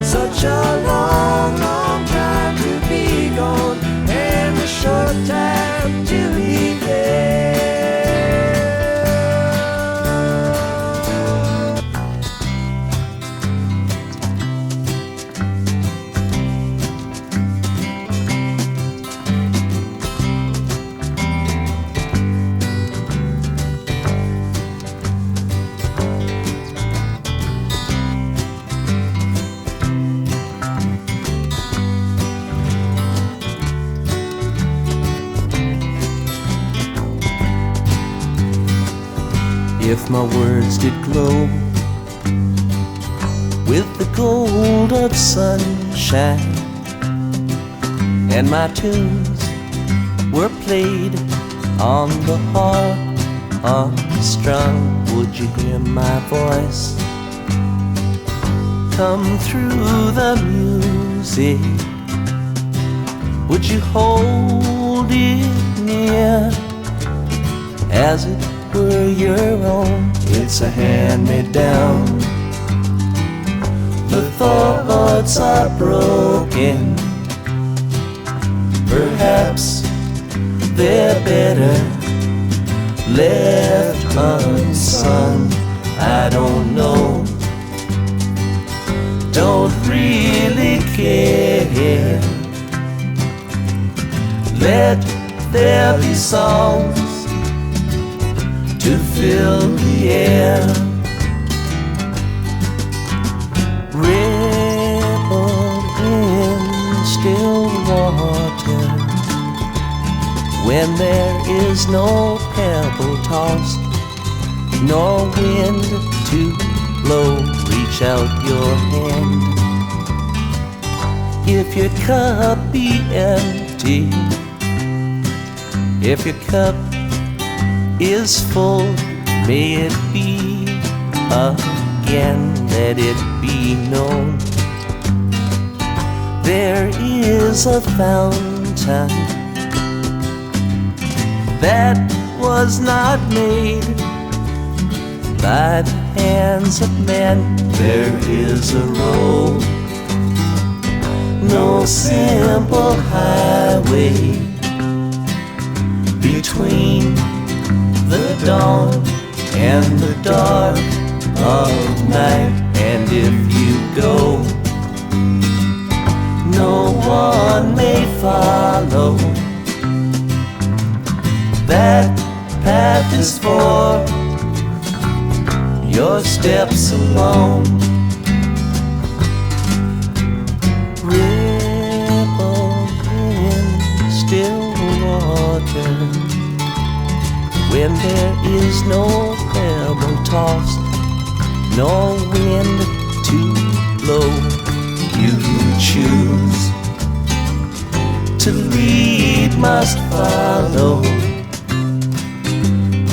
Such a long, long time to be gone, and a short time till he came. If my words did glow with the gold of sunshine, and my tunes were played on the harp unstrung, would you hear my voice come through the music? Would you hold it near as it were your own? It's a hand-me-down. The thoughts are broken. Perhaps they're better left unsung. I don't know. Don't really care. Let there be songs to fill the air. Ripple in still water when there is no pebble tossed, nor wind to blow. Reach out your hand. If your cup be empty, if your cup is full, may it be again, let it be known. There is a fountain that was not made by the hands of men. There is a road, no simple highway between the dawn and the dark of night. And if you go, no one may follow. That path is for your steps alone. Ripple in still water when there is no pebble tossed, no wind to blow. you choose To lead must follow.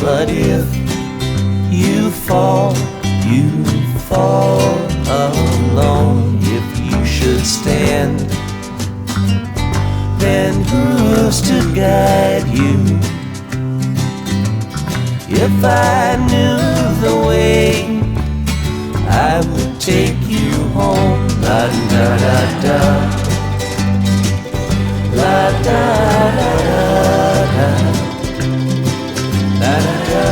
But if you fall alone. If you should stand, then who's to guide you? If I knew the way, I would take you home. La da da da, la da da da, la da da,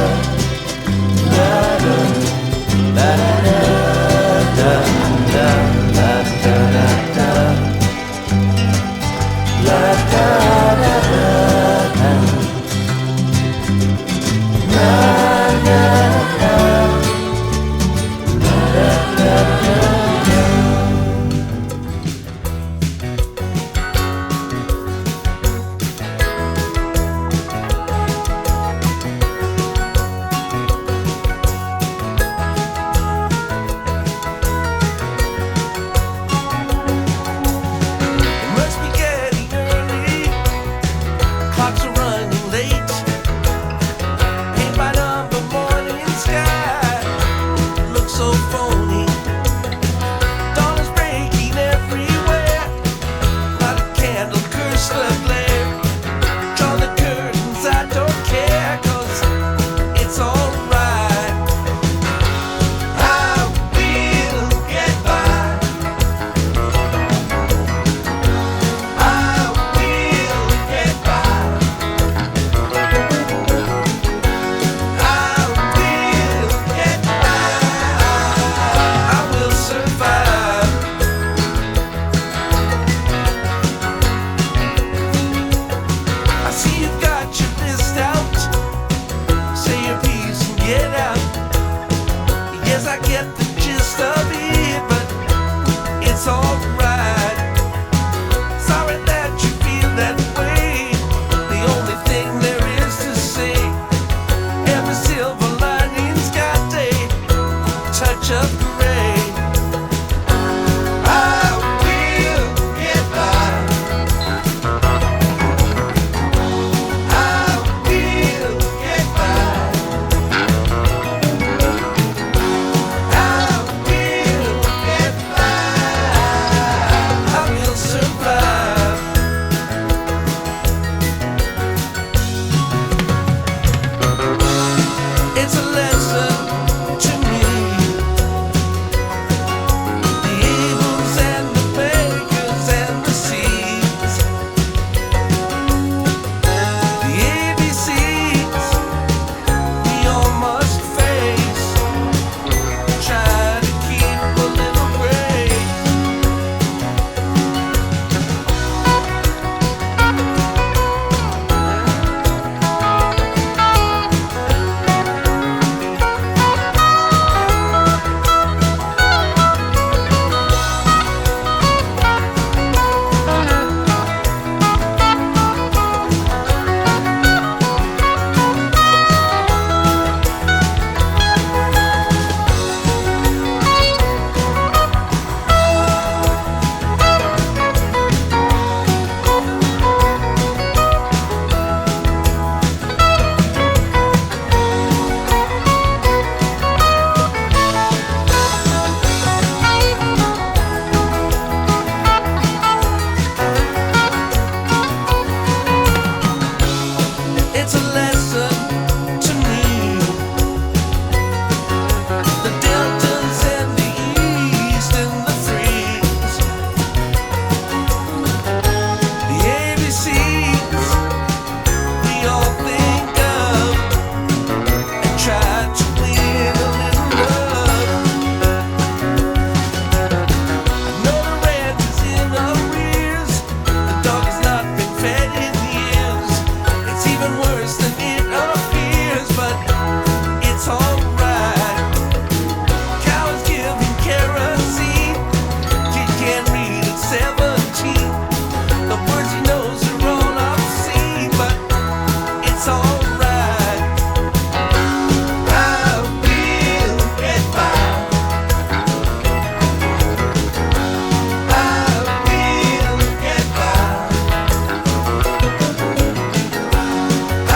la da, la da da da, la da da da, la da da da, la da da. it's alright. Sorry that you feel that way. The only thing there is to say, every silver lining's got a touch of gray. I will get by. I will get by. I will get by. I will survive. It's a lesson to me. The evils and the beggars and the seas. The ABCs we all must face. Try to keep a little grace. It's a lesson to me. The deltas and the east and the freeze. The ABCs we all think of and try to win a little love. I know the rent is in arrears. The dog has not been fed in years. It's even worse than it appears, but it's alright. Cows giving kerosene. Kid can't read at 17. The words he knows are all obscene, but it's alright. I will get by. I will get by. I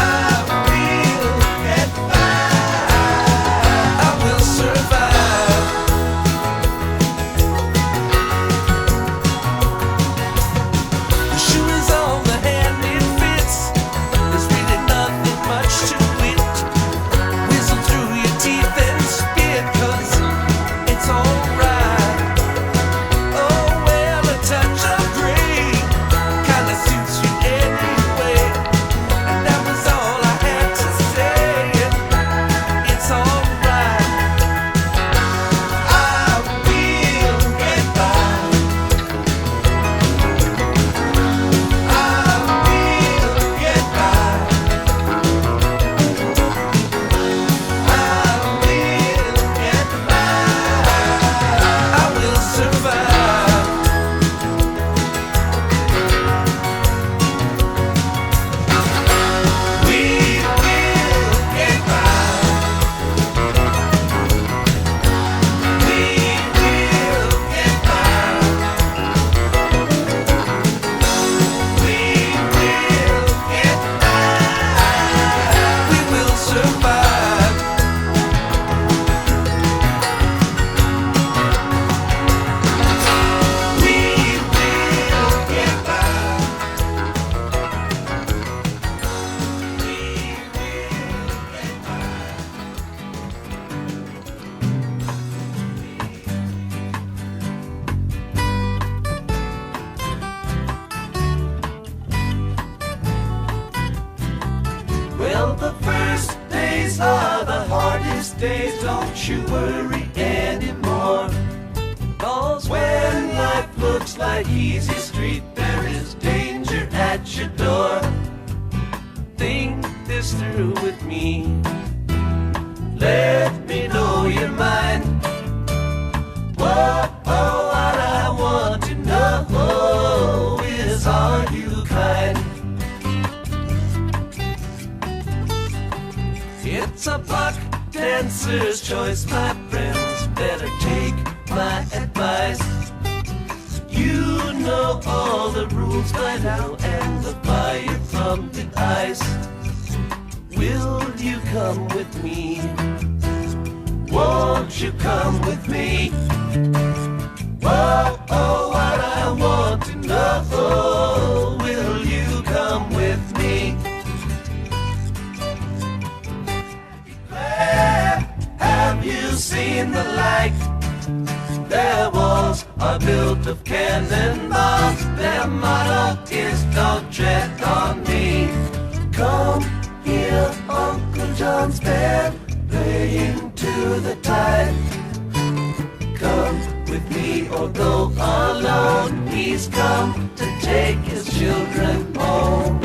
will get by. I will survive. The shoe is on the hand it fits. There's really nothing much to it. Whistle through your teeth and spit, 'cause it's alright. Oh well, a touch of gray kinda suits you anyway. And that was all I had to say. It's alright. I will get by. I will get by. I will get by. I will survive. We will get by. We will get by. We will get by. We will survive. We will get by. We will get by. Well, the first days are the hardest days, don't you worry anymore. 'Cause when life looks like easy street, there is danger at your door. Think this through with me. Let me know your mind. Whoa, what I want. It's a buck dancer's choice, my friends. Better take my advice. You know all the rules by now, and the fire from the ice. Will you come with me? Won't you come with me? Whoa, oh, what I want to know. Will you come with me? Have you seen the light? Their walls are built of cannonballs. Their motto is don't tread on me. Come here, Uncle John's band playing to the tide. Come with me or go alone. He's come to take his children home.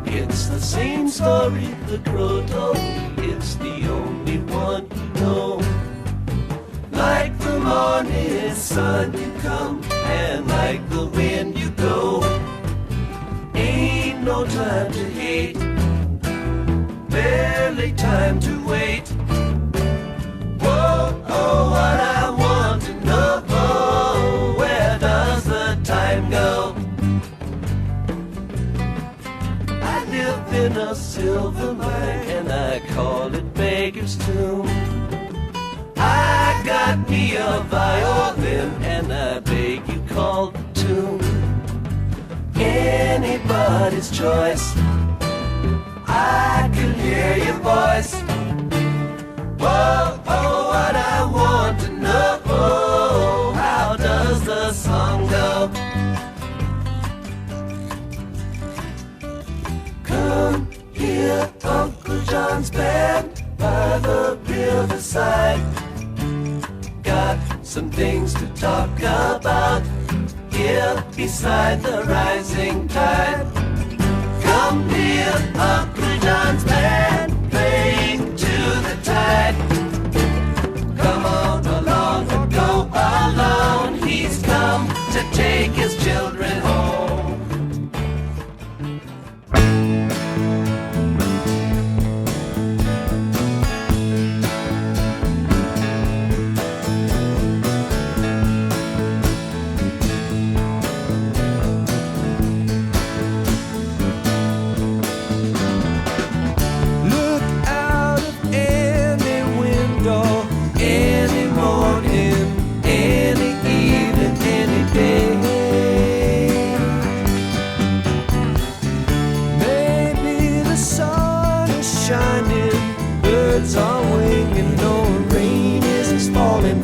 It's the same story the crow told me. It's the only one you know. Like the morning sun you come, and like the wind you go. Ain't no time to hate, barely time to wait. Whoa, oh, what I want to know. Where does the time go? I live in a silver mine, and I call it Baker's Tomb. I got me a violin, and I beg you call the tune. Anybody's choice, I can hear your voice. Whoa, oh, what I want to know. How does the song go? Come here, Uncle John's band by the riverside. Got some things to talk about here beside the rising tide. Come here, Uncle John's band playing to the tide. Come on along or go alone. He's come to take his children home.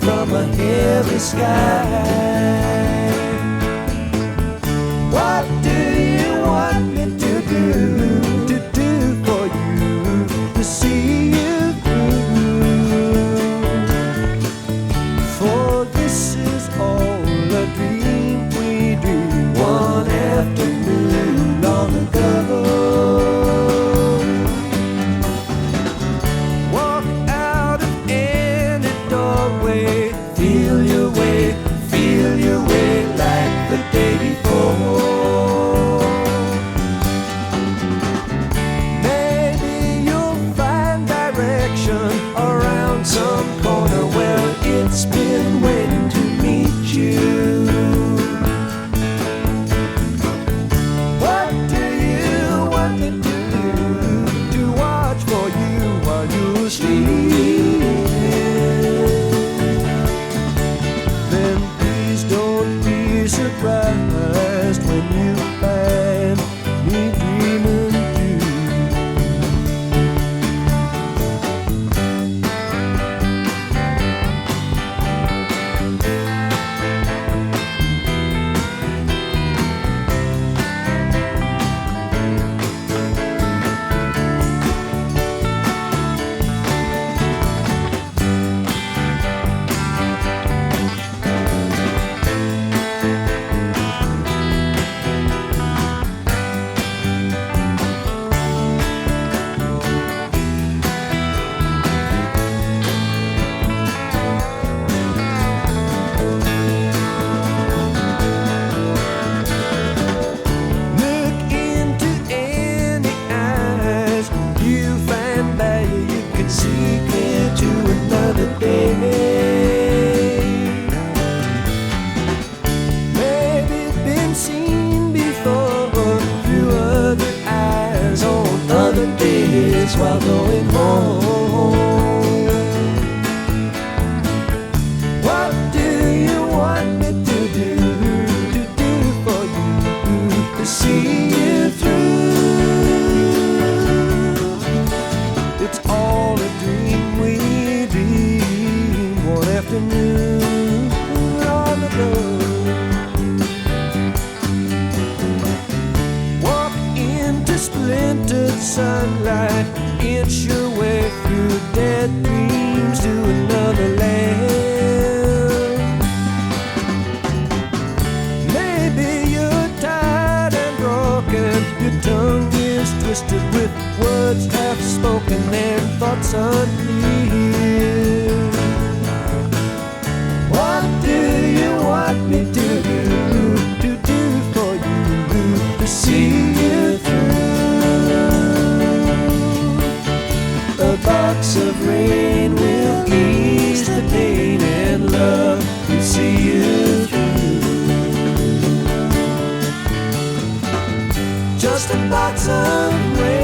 From a heavy sky. What do you want me to do for you, to see you through? For this is all a dream we dreamed one afternoon long ago. Feel your way like the day before. Maybe you'll find direction around some corner where it's been waiting to meet you. What do you want me to do? To watch for you while you sleep. Surprised when you find me dreaming too. place while going home. What do you want me to do for you, to see you through? It's all a dream we dream one afternoon on the road. Splintered sunlight, inch your way through dead dreams to another land. Maybe you're tired and broken, your tongue is twisted with words half spoken and thoughts unclear. What do you want me to do for you, to see you through? A box of rain will ease the pain, and love will see you through. Just a box of rain.